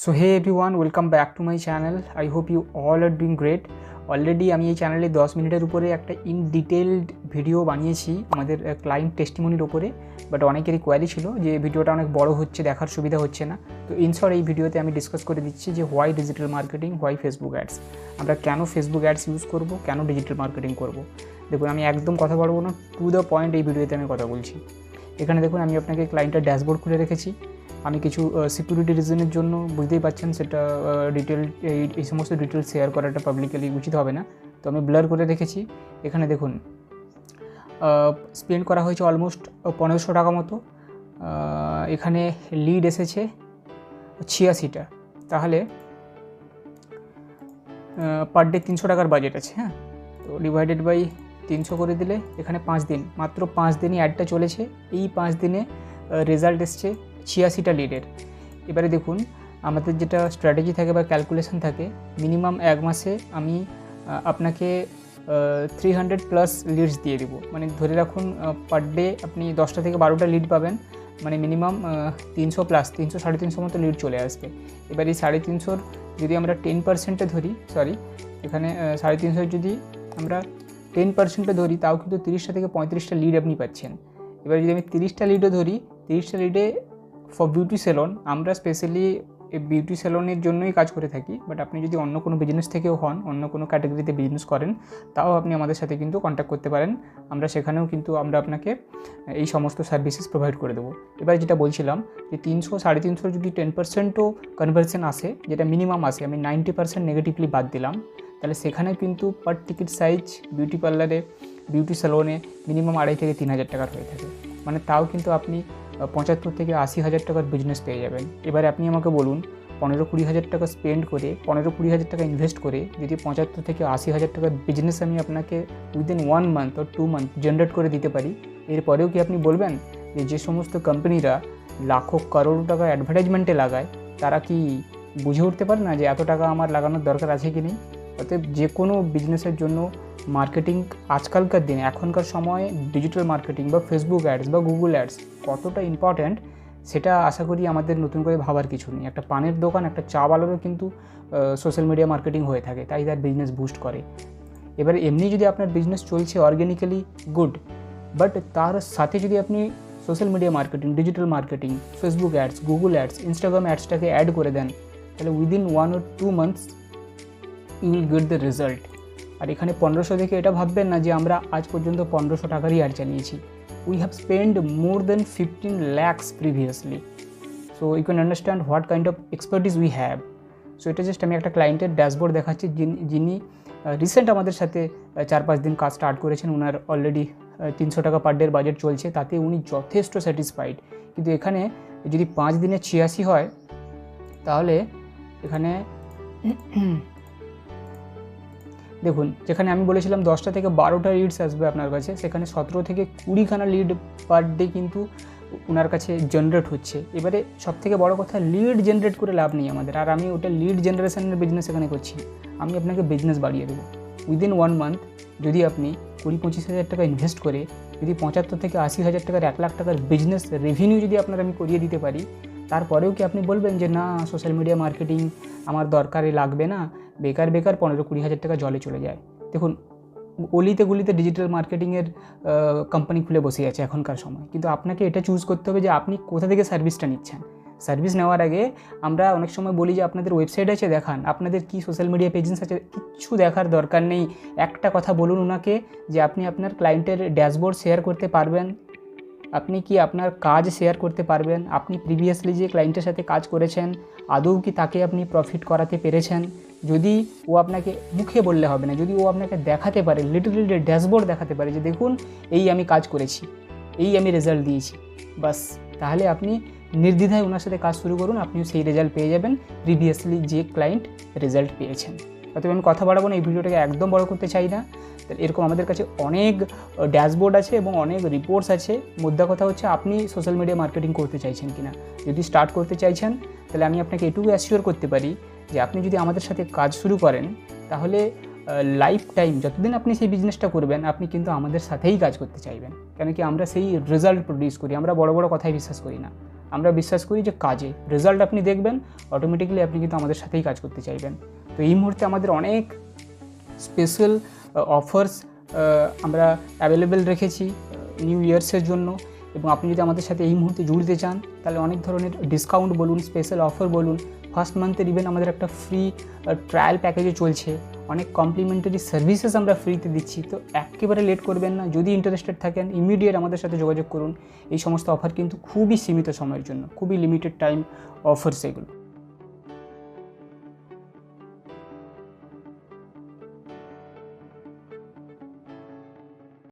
So hey everyone, welcome back to my channel. I hope you all are doing great. Already আমি এই চ্যানেলে 10 মিনিটের উপরে একটা ইন ডিটেলড ভিডিও বানিয়েছি আমাদের ক্লায়েন্ট টেস্টিমনির ওপরে, বাট অনেকেরই কোয়ারি ছিল যে ভিডিওটা অনেক বড় হচ্ছে, দেখার সুবিধা হচ্ছে না। তো ইনশর্ট এই ভিডিওতে আমি ডিসকাস করে দিচ্ছি যে why digital marketing, why Facebook ads. আমরা কেন ফেসবুক অ্যাডস ইউজ করব, কেন ডিজিটাল মার্কেটিং করব। দেখুন, আমি একদম কথা বলবো না, টু দ্য পয়েন্ট এই ভিডিওতে আমি কথা বলছি। এখানে দেখুন, আমি আপনাকে ক্লায়েন্টের ড্যাশবোর্ড খুলে রেখেছি। আমি কিছু সিকিউরিটি রিজনের জন্য, বুঝতেই পারছেন, সেটা ডিটেল এই সমস্ত ডিটেলস শেয়ার করাটা পাবলিকলি উচিত হবে না, তো আমি ব্লার করে রেখেছি। এখানে দেখুন, স্পেন্ড করা হয়েছে অলমোস্ট 1500 টাকা মতো। এখানে লিড এসেছে 86টা। তাহলে পার ডে 300 টাকার বাজেট আছে। হ্যাঁ, তো ডিভাইডেড বাই 300 করে দিলে এখানে 5 দিন, মাত্র 5 দিনই অ্যাডটা চলেছে। এই 5 দিনে রেজাল্ট এসছে 86টা লিডের। এবারে দেখুন, আমাদের যেটা স্ট্র্যাটেজি থাকে বা ক্যালকুলেশন থাকে, মিনিমাম 1 মাসে আমি আপনাকে 300+ লিডস দিয়ে দেবো। মানে ধরে রাখুন, পার ডে আপনি 10টা থেকে 12টা লিড পাবেন, মানে মিনিমাম 300+, 300-350 মতো লিড চলে আসবে। এবার এই 350 যদি আমরা 10% ধরি, এখানে 350 যদি আমরা 10% ধরি, তাও কিন্তু 30টা থেকে 35টা লিড আপনি পাচ্ছেন। এবার যদি আমি 30টা লিডও ধরি, 30টা লিডে ফর বিউটি সেলন, আমরা স্পেশালি এই বিউটি সেলনের জন্যই কাজ করে থাকি। বাট আপনি যদি অন্য কোনো বিজনেস থেকেও হন, অন্য কোনো ক্যাটাগরিতে বিজনেস করেন, তাও আপনি আমাদের সাথে কিন্তু কন্ট্যাক্ট করতে পারেন। আমরা সেখানেও কিন্তু আমরা আপনাকে এই সমস্ত সার্ভিসেস প্রোভাইড করে দেবো। এবার যেটা বলছিলাম যে 300-350 যদি 10%ও কনভার্সন আসে, যেটা মিনিমাম আসে, আমি 90% নেগেটিভলি বাদ দিলাম, তাহলে সেখানে কিন্তু পার টিকিট সাইজ বিউটি পার্লারে, বিউটি সেলনে মিনিমাম 2,500 থেকে 3,000 টাকার হয়ে থাকে। মানে তাও কিন্তু আপনি 75 থেকে 80,000 টাকার বিজনেস পেয়ে যাবেন। এবারে আপনি আমাকে বলুন, 15-20 হাজার টাকা স্পেন্ড করে, 15-20 হাজার টাকা ইনভেস্ট করে যদি 75 থেকে 80,000 টাকার বিজনেস আমি আপনাকে within 1 month or 2 month generate করে দিতে পারি, এরপরেও কি আপনি বলবেন যে সমস্ত কোম্পানিরা লাখো করোড় টাকা অ্যাডভার্টাইজমেন্টে লাগায়, তারা কি বুঝে উঠতে পারে না যে এত টাকা আমার লাগানোর দরকার আছে কি নেই? অতএব যে কোনো বিজনেসের জন্য মার্কেটিং আজকালকার দিনে, এখনকার সময়ে ডিজিটাল মার্কেটিং বা ফেসবুক অ্যাডস বা গুগল অ্যাডস কতটা ইম্পর্ট্যান্ট, সেটা আশা করি আমাদের নতুন করে ভাবার কিছু নেই। একটা পানের দোকান, একটা চাওয়ালারও কিন্তু সোশ্যাল মিডিয়া মার্কেটিং হয়ে থাকে, তাই তার বিজনেস বুস্ট করে। এবারে এমনি যদি আপনার বিজনেস চলছে অর্গ্যানিক্যালি, গুড, বাট তার সাথে যদি আপনি social media marketing, digital marketing, Facebook ads, Google ads, Instagram অ্যাডসটাকে অ্যাড করে দেন, তাহলে within 1 or 2 months you will get the result. আর এখানে 1500 থেকে এটা ভাববেন না যে আমরা আজ পর্যন্ত 1500 টাকারই অ্যাড চালিয়েছি। We have spend more than 15 lakhs previously. So you can understand what kind of expertise we have. So এটা জাস্ট আমি একটা ক্লায়েন্টের ড্যাশবোর্ড দেখাচ্ছি, যিনি রিসেন্ট আমাদের সাথে 4-5 দিন কাজ স্টার্ট করেছেন। ওনার অলরেডি 300 টাকা পার ডের বাজেট চলছে, তাতে উনি যথেষ্ট স্যাটিসফাইড। কিন্তু এখানে যদি 5 দিনে 86 হয়, তাহলে এখানে দেখুন, যেখানে আমি বলেছিলাম 10টা থেকে 12টা লিডস আসবে আপনার কাছে, সেখানে 17 থেকে 20খানা লিড পার ডে কিন্তু ওনার কাছে জেনারেট হচ্ছে। এবারে সবথেকে বড় কথা, লিড জেনারেট করে লাভ নেই আমাদের, আর আমি ওটা লিড জেনারেশনের বিজনেস এখানে করছি। আমি আপনাকে বিজনেস বাড়িয়ে দেবো। উইদিন 1 মান্থ যদি আপনি 20-25 হাজার টাকা ইনভেস্ট করে যদি 75 থেকে 80,000 টাকার, 1 লাখ টাকার বিজনেস রেভিনিউ যদি আপনার আমি করিয়ে দিতে পারি, তারপরেও কি আপনি বলবেন যে না, সোশ্যাল মিডিয়া মার্কেটিং আমার দরকারই লাগবে না, বেকার 15-20 হাজার টাকা জলে চলে যায়? দেখুন, অলিতে গলিতে ডিজিটাল মার্কেটিংয়ের কোম্পানি খুলে বসে আছে এখনকার সময়, কিন্তু আপনাকে এটা চুজ করতে হবে যে আপনি কোথা থেকে সার্ভিসটা নিচ্ছেন। সার্ভিস নেওয়ার আগে আমরা অনেক সময় বলি যে আপনাদের ওয়েবসাইট আছে, দেখান। আপনাদের কি সোশ্যাল মিডিয়া পেজেন্স আছে? কিচ্ছু দেখার দরকার নেই। একটা কথা বলুন ওনাকে যে আপনি আপনার ক্লায়েন্টের ড্যাশবোর্ড শেয়ার করতে পারবেন, আপনি কি আপনার কাজ শেয়ার করতে পারবেন, আপনি প্রিভিয়াসলি যে ক্লায়েন্টের সাথে কাজ করেছেন আদৌ কি তাকে আপনি প্রফিট করাতে পেরেছেন। যদি ও আপনাকে মুখে বললে হবে না, যদি ও আপনাকে দেখাতে পারে, লিটল ড্যাশবোর্ড দেখাতে পারে যে দেখুন এই আমি কাজ করেছি, এই আমি রেজাল্ট দিয়েছি, বাস, তাহলে আপনি নির্দ্বিধায় ওনার সাথে কাজ শুরু করুন, আপনিও সেই রেজাল্ট পেয়ে যাবেন প্রিভিয়াসলি যে ক্লায়েন্ট রেজাল্ট পেয়েছেন। অতএব আমি কথা বাড়াবো না, এই ভিডিওটাকে একদম বড় করতে চাই না। এরকম আমাদের কাছে অনেক ড্যাশবোর্ড আছে এবং অনেক রিপোর্টস আছে। মুদ্রা কথা হচ্ছে আপনি সোশ্যাল মিডিয়া মার্কেটিং করতে চাইছেন কিনা। যদি স্টার্ট করতে চাইছেন, তাহলে আমি আপনাকে এটুকু অ্যাসিওর করতে পারি যে আপনি যদি আমাদের সাথে কাজ শুরু করেন, তাহলে লাইফ টাইম যতদিন আপনি সেই বিজনেসটা করবেন, আপনি কিন্তু আমাদের সাথেই কাজ করতে চাইবেন। কেন কি আমরা সেই রেজাল্ট প্রডিউস করি, আমরা বড় বড় কথায় বিশ্বাস করি না। আমরা বিশ্বাস করি যে কাজে রেজাল্ট আপনি দেখবেন, অটোমেটিক্যালি আপনি কিন্তু আমাদের সাথেই কাজ করতে চাইবেন। তো এই মুহূর্তে আমাদের অনেক স্পেশাল অফার্স আমরা অ্যাভেলেবেল রেখেছি নিউ ইয়ার্সের জন্য, এবং আপনি যদি আমাদের সাথে এই মুহূর্তে জুড়তে চান তাহলে অনেক ধরনের ডিসকাউন্ট বলুন, স্পেশাল অফার বলুন, ফার্স্ট মান্থের ইভেন আমাদের একটা ফ্রি ট্রায়াল প্যাকেজও চলছে, অনেক কমপ্লিমেন্টারি সার্ভিসেস আমরা ফ্রিতে দিচ্ছি। তো একেবারে লেট করবেন না, যদি ইন্টারেস্টেড থাকেন ইমিডিয়েট আমাদের সাথে যোগাযোগ করুন। এই সমস্ত অফার কিন্তু খুবই সীমিত সময়ের জন্য, খুবই লিমিটেড টাইম অফার্স এগুলো।